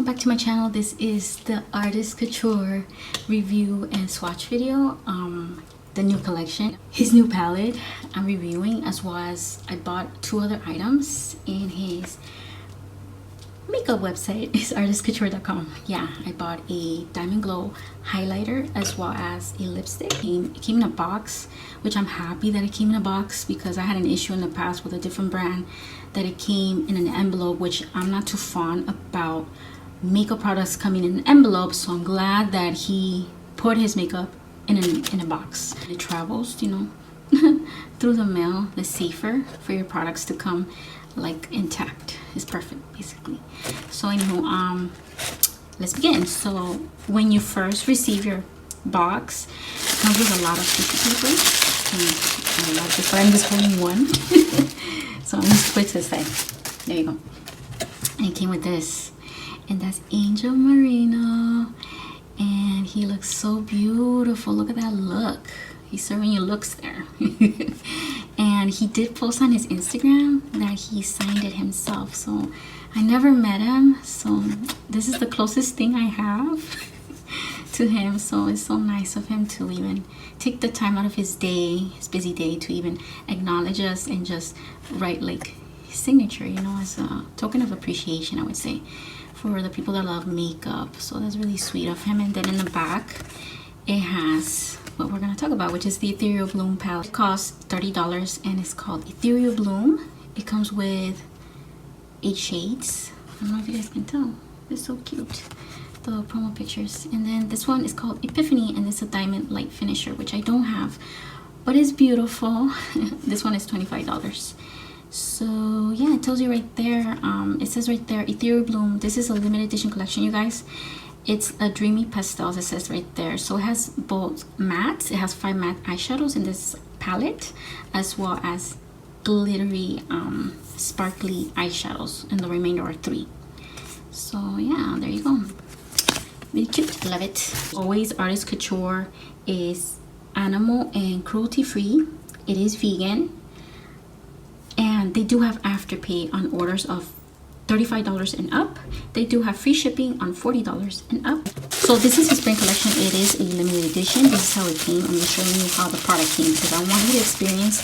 welcome back to my channel. This is the Artist Couture review and swatch video. The new collection, his new palette I'm reviewing, as well as I bought two other items in his makeup website. It's artistcouture.com. Yeah, I bought a diamond glow highlighter as well as a lipstick. It came in a box, which I'm happy that it came in a box because I had an issue in the past with a different brand that it came in an envelope, which I'm not too fond about makeup products coming in an envelope. So I'm glad that he put his makeup in a box. It travels, you know, through the mail. It's safer for your products to come like intact. It's perfect, basically. So anywho, let's begin. So when you first receive your box, it comes with a lot of tissue paper. And I love this, but I'm just holding one. So I'm just put it to the side. There you go. And it came with this, and that's Angel Marino, and he looks so beautiful. Look at that look. He's serving you looks there. And he did post on his Instagram that he signed it himself. So I never met him, so this is the closest thing I have to him. So it's so nice of him to even take the time out of his day, his busy day, to even acknowledge us and just write like his signature, you know, as a token of appreciation, I would say, for the people that love makeup. So that's really sweet of him. And then in the back it has what we're going to talk about, which is the Ethereal Bloom palette. It costs $30 and it's called Ethereal Bloom. It comes with 8 shades. I don't know if you guys can tell. It's so cute, the promo pictures. And then this one is called Epiphany, and it's a diamond light finisher, which I don't have, but it's beautiful. This one is $25. So yeah, it tells you right there, it says right there, Ethereal Bloom. This is a limited edition collection, you guys. It's a dreamy pastels, it says right there. So it has both mattes, it has 5 matte eyeshadows in this palette, as well as glittery sparkly eyeshadows, and the remainder are 3. So yeah, there you go. Really cute, love it. Always, Artist Couture is animal and cruelty free. It is vegan, and they do have afterpay on orders of $35 and up. They do have free shipping on $40 and up. So this is a spring collection. It is a limited edition. This is how it came. I'm just showing you how the product came because I want you to experience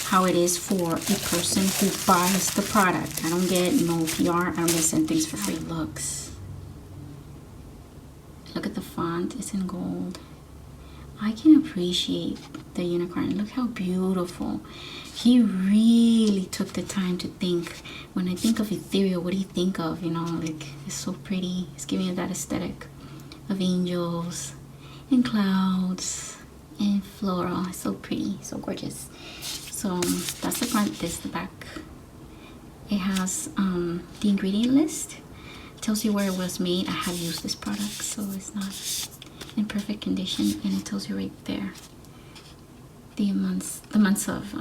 how it is for a person who buys the product. I don't get no PR. I don't get sent things for free. Looks. Look at the font. It's in gold. I can appreciate the unicorn. Look how beautiful. He really took the time to think. When I think of ethereal, what do you think of? You know, like, it's so pretty. It's giving you that aesthetic of angels and clouds and floral. It's so pretty, so gorgeous. So that's the front, this is the back. It has the ingredient list. It tells you where it was made. I have used this product, so it's not in perfect condition, and it tells you right there the months of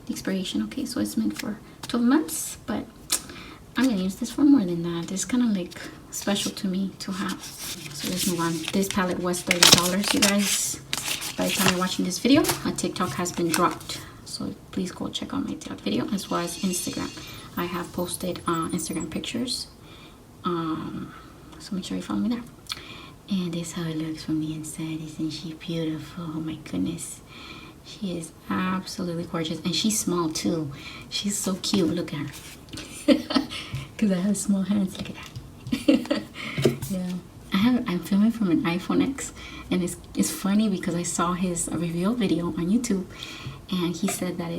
expiration. Okay, so it's meant for 12 months, but I'm gonna use this for more than that. It's kind of like special to me to have. So let's move on. This palette was $30, you guys. By the time you're watching this video, a TikTok has been dropped, so please go check out my TikTok video, as well as Instagram. I have posted Instagram pictures, so make sure you follow me there. And this is how it looks from the inside. Isn't she beautiful? Oh my goodness. She is absolutely gorgeous. And she's small too. She's so cute. Look at her. Because I have small hands. Look at that. Yeah. I'm filming from an iPhone X. And it's funny because I saw his reveal video on YouTube. And he said that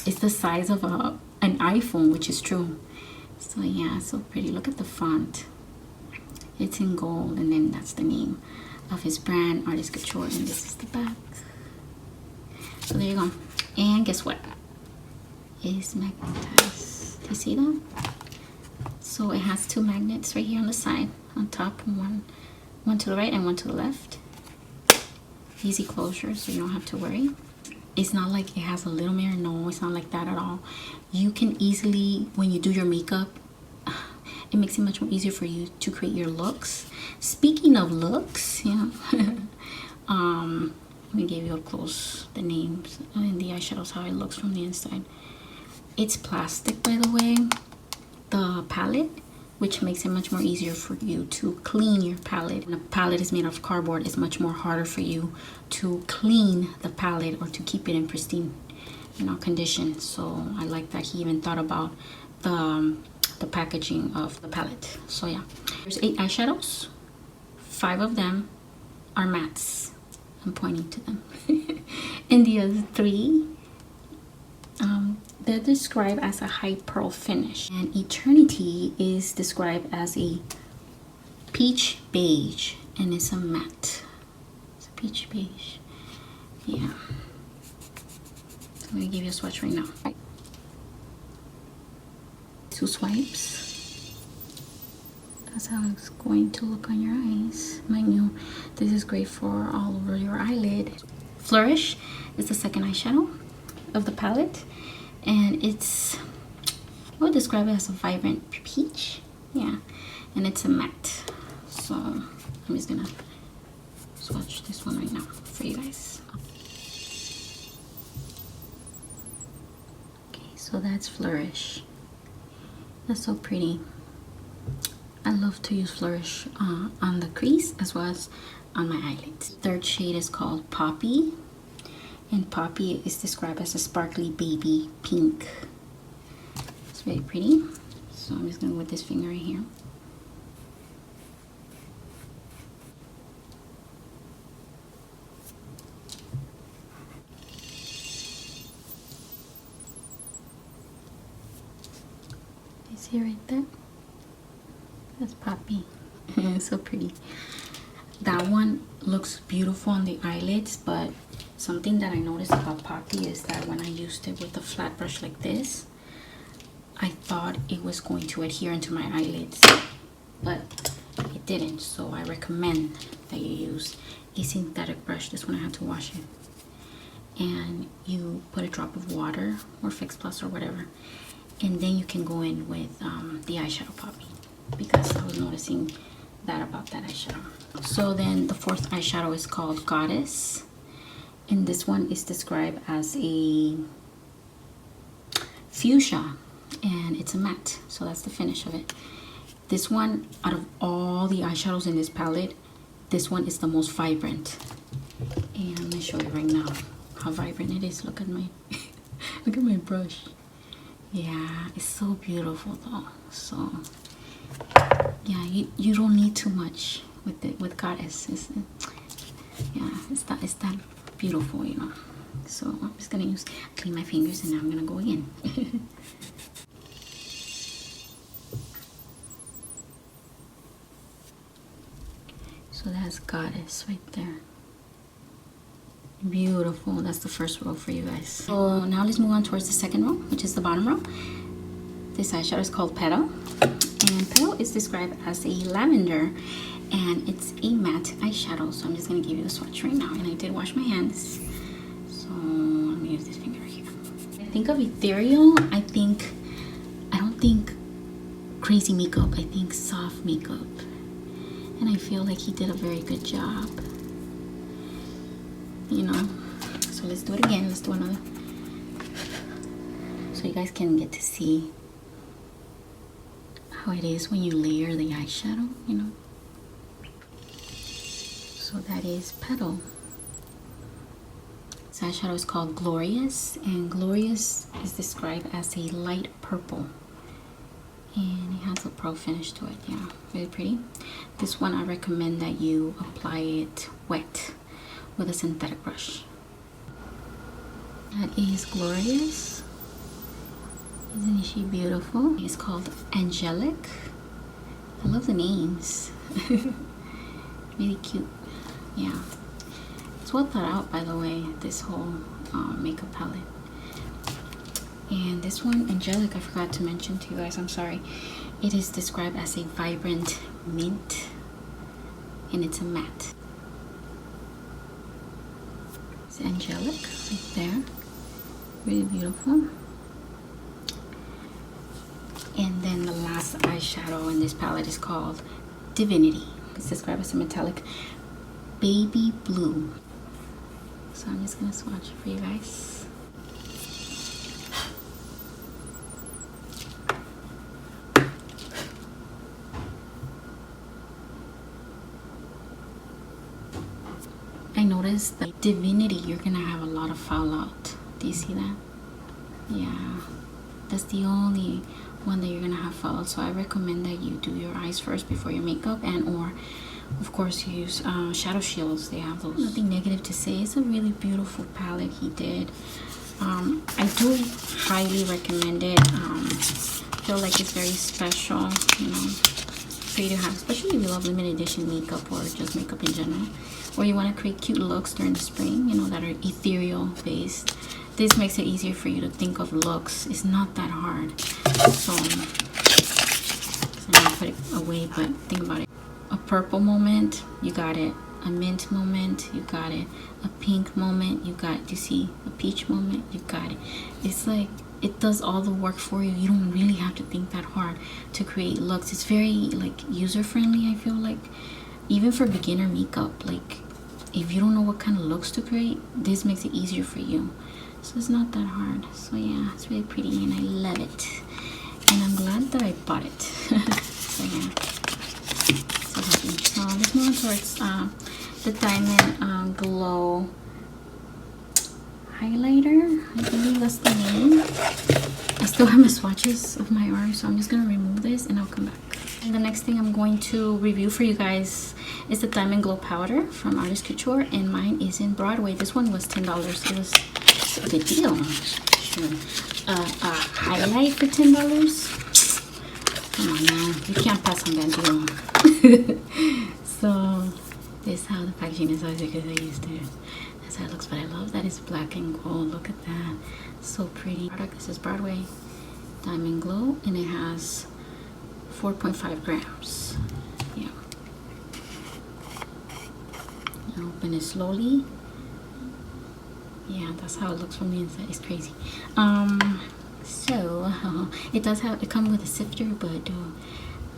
it's the size of an iPhone, which is true. So yeah, so pretty. Look at the font. It's in gold, and then that's the name of his brand, Artist Couture, and this is the back. So there you go. And guess what? It's magnetized. Do you see that? So it has 2 magnets right here on the side, on top, and one to the right and one to the left. Easy closure, so you don't have to worry. It's not like it has a little mirror. No, it's not like that at all. You can easily, when you do your makeup, it makes it much more easier for you to create your looks. Speaking of looks, yeah, let me give you up close the names and the eyeshadows, how it looks from the inside. It's plastic, by the way, the palette, which makes it much more easier for you to clean your palette. When a palette is made of cardboard, it's much more harder for you to clean the palette or to keep it in pristine, you know, condition. So I like that he even thought about the packaging of the palette. So yeah, there's 8 eyeshadows. 5 of them are mattes. I'm pointing to them. And the other 3, they're described as a high pearl finish. And Eternity is described as a peach beige, and it's a matte. It's a peach beige. Yeah. So I'm gonna give you a swatch right now. 2 swipes. That's how it's going to look on your eyes. Mind you, this is great for all over your eyelid. Flourish is the second eyeshadow of the palette, and it's, I would describe it as a vibrant peach. Yeah, and it's a matte. So I'm just gonna swatch this one right now for you guys. Okay, so that's Flourish. That's so pretty. I love to use Flourish on the crease as well as on my eyelids. Third shade is called Poppy, and Poppy is described as a sparkly baby pink. It's very pretty. So I'm just gonna with this finger right here. You see right there? That's Poppy. It's so pretty. That one looks beautiful on the eyelids, but something that I noticed about Poppy is that when I used it with a flat brush like this, I thought it was going to adhere into my eyelids, but it didn't. So I recommend that you use a synthetic brush. This one I had to wash it. And you put a drop of water or Fix Plus or whatever, and then you can go in with the eyeshadow Poppy, because I was noticing that about that eyeshadow. So then the 4th eyeshadow is called Goddess, and this one is described as a fuchsia, and it's a matte. So that's the finish of it. This one, out of all the eyeshadows in this palette, this one is the most vibrant. And I'm gonna show you right now how vibrant it is. Look at my look at my brush. Yeah, it's so beautiful though. So yeah, you don't need too much with Goddess. Yeah, it's that beautiful, you know. So I'm just gonna clean my fingers, and now I'm gonna go in. So that's Goddess right there. Beautiful. That's the first row for you guys. So now let's move on towards the second row, which is the bottom row. This eyeshadow is called Petal, and Petal is described as a lavender, and it's a matte eyeshadow. So I'm just gonna give you the swatch right now, and I did wash my hands, so I'm gonna use this finger here. I think of Ethereal, I don't think crazy makeup, I think soft makeup, and I feel like he did a very good job, you know. So let's do it again. Let's do another, so you guys can get to see how it is when you layer the eyeshadow, you know. So that is Petal. This eyeshadow is called Glorious, and Glorious is described as a light purple, and it has a pearl finish to it. Yeah, very pretty. This one I recommend that you apply it wet with a synthetic brush. That is Glorious. Isn't she beautiful? It's called Angelic. I love the names. Really cute. Yeah, it's well thought out, by the way, this whole makeup palette. And this one, Angelic, I forgot to mention to you guys, I'm sorry. It is described as a vibrant mint, and it's a matte. It's Angelic right there. Really beautiful. And then the last eyeshadow in this palette is called Divinity. It's described as a metallic baby blue. So I'm just gonna swatch it for you guys. I noticed that Divinity, you're gonna have a lot of fallout. Do you see that? Yeah, that's the only one that you're gonna have fallout. So I recommend that you do your eyes first before your makeup, and or of course use shadow shields. They have those. Nothing negative to say. It's a really beautiful palette he did. I do highly recommend it. I feel like it's very special, you know, for you to have, especially if you love limited edition makeup or just makeup in general, or you want to create cute looks during the spring, you know, that are ethereal based. This makes it easier for you to think of looks. It's not that hard. So I'm gonna put it away, but think about it. A purple moment, you got it. A mint moment, you got it. A pink moment, you got it. Do you see a peach moment? You got it. It's like it does all the work for you. You don't really have to think that hard to create looks. It's very like user friendly. I feel like even for beginner makeup, like if you don't know what kind of looks to create, this makes it easier for you. So it's not that hard. So yeah, it's really pretty and I love it. And I'm glad that I bought it. So yeah. So let's move on towards the Diamond Glow Highlighter. I believe that's the name. I still have my swatches of my arm, so I'm just gonna remove this and I'll come back. And the next thing I'm going to review for you guys is the Diamond Glow Powder from Artist Couture, and mine is in Broadway. This one was $10. It was a good deal. A highlight for $10. Come on now, you can't pass on that deal. So this is how the packaging is, as you guys are used to. That's how it looks, but I love that it's black and gold. Look at that, so pretty. This is Broadway Diamond Glow, and it has 4.5 grams. Yeah. You open it slowly. Yeah, that's how it looks from the inside. It's crazy. So it does have, it comes with a sifter, but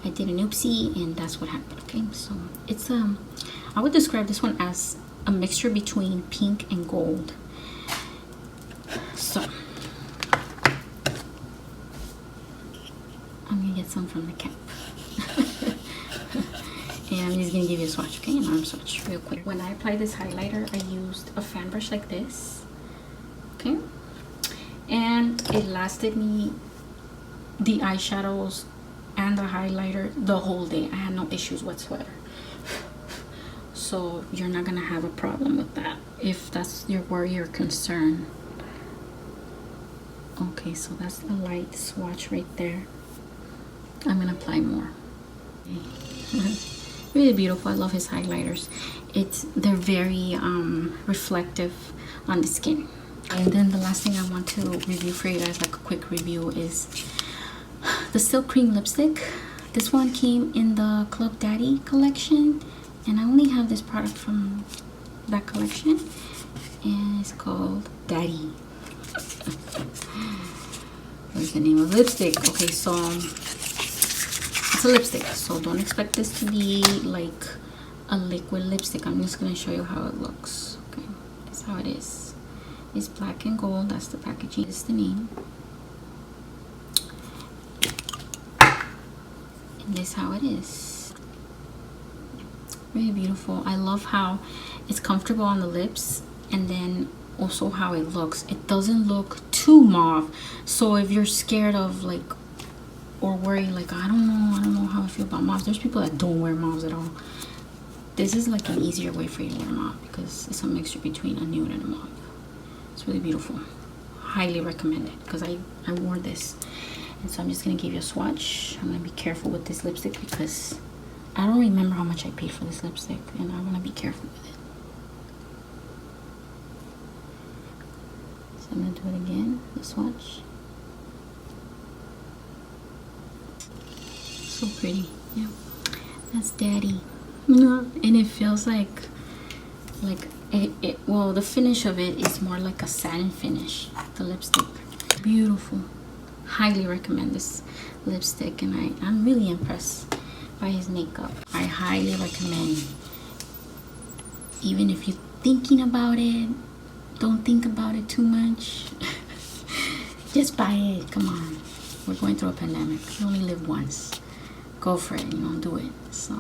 I did an oopsie and that's what happened. Okay, so it's I would describe this one as a mixture between pink and gold. So I'm gonna get some from the cap. And I'm just gonna give you a swatch, okay? An arm swatch real quick. When I applied this highlighter, I used a fan brush like this, okay? And it lasted me the eyeshadows and the highlighter the whole day. I had no issues whatsoever. So you're not gonna have a problem with that if that's your worry or concern. Okay, so that's the light swatch right there. I'm gonna apply more. Okay. Really beautiful. I love his highlighters. They're very reflective on the skin. And then the last thing I want to review for you guys, like a quick review, is the Silk Cream lipstick. This one came in the Club Daddy collection, and I only have this product from that collection, and it's called Daddy. What's the name of the lipstick? Okay, so it's a lipstick, so don't expect this to be like a liquid lipstick. I'm just going to show you how it looks. Okay, that's how it is. It's black and gold. That's the packaging. This is the name. And this is how it is. Really beautiful. I love how it's comfortable on the lips, and then also how it looks. It doesn't look too mauve. So if you're scared of like, or worried like, I don't know how I feel about mauves. There's people that don't wear mauves at all. This is like an easier way for you to wear mauve because it's a mixture between a nude and a mauve. It's really beautiful. Highly recommend it because I wore this. And so I'm just going to give you a swatch. I'm going to be careful with this lipstick because I don't remember how much I paid for this lipstick, and I want to be careful with it. So I'm going to do it again, the swatch. So pretty. Yeah, that's Daddy. And it feels like well, the finish of it is more like a satin finish, the lipstick. Beautiful. Highly recommend this lipstick, and I'm really impressed by his makeup. I highly recommend, even if you're thinking about it, don't think about it too much. Just buy it. Come on, we're going through a pandemic. You only live once. Go for it, do it. So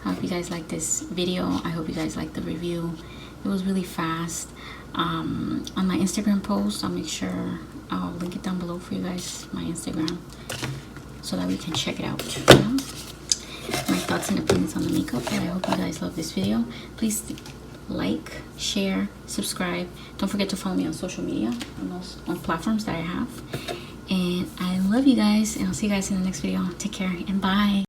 I hope you guys like this video. I hope you guys like the review. It was really fast. On my Instagram post, I'll make sure I'll link it down below for you guys, my Instagram, so that we can check it out. You know? My thoughts and opinions on the makeup. And I hope you guys love this video. Please like, share, subscribe. Don't forget to follow me on social media on platforms that I have. And I love you guys, and I'll see you guys in the next video. Take care and bye.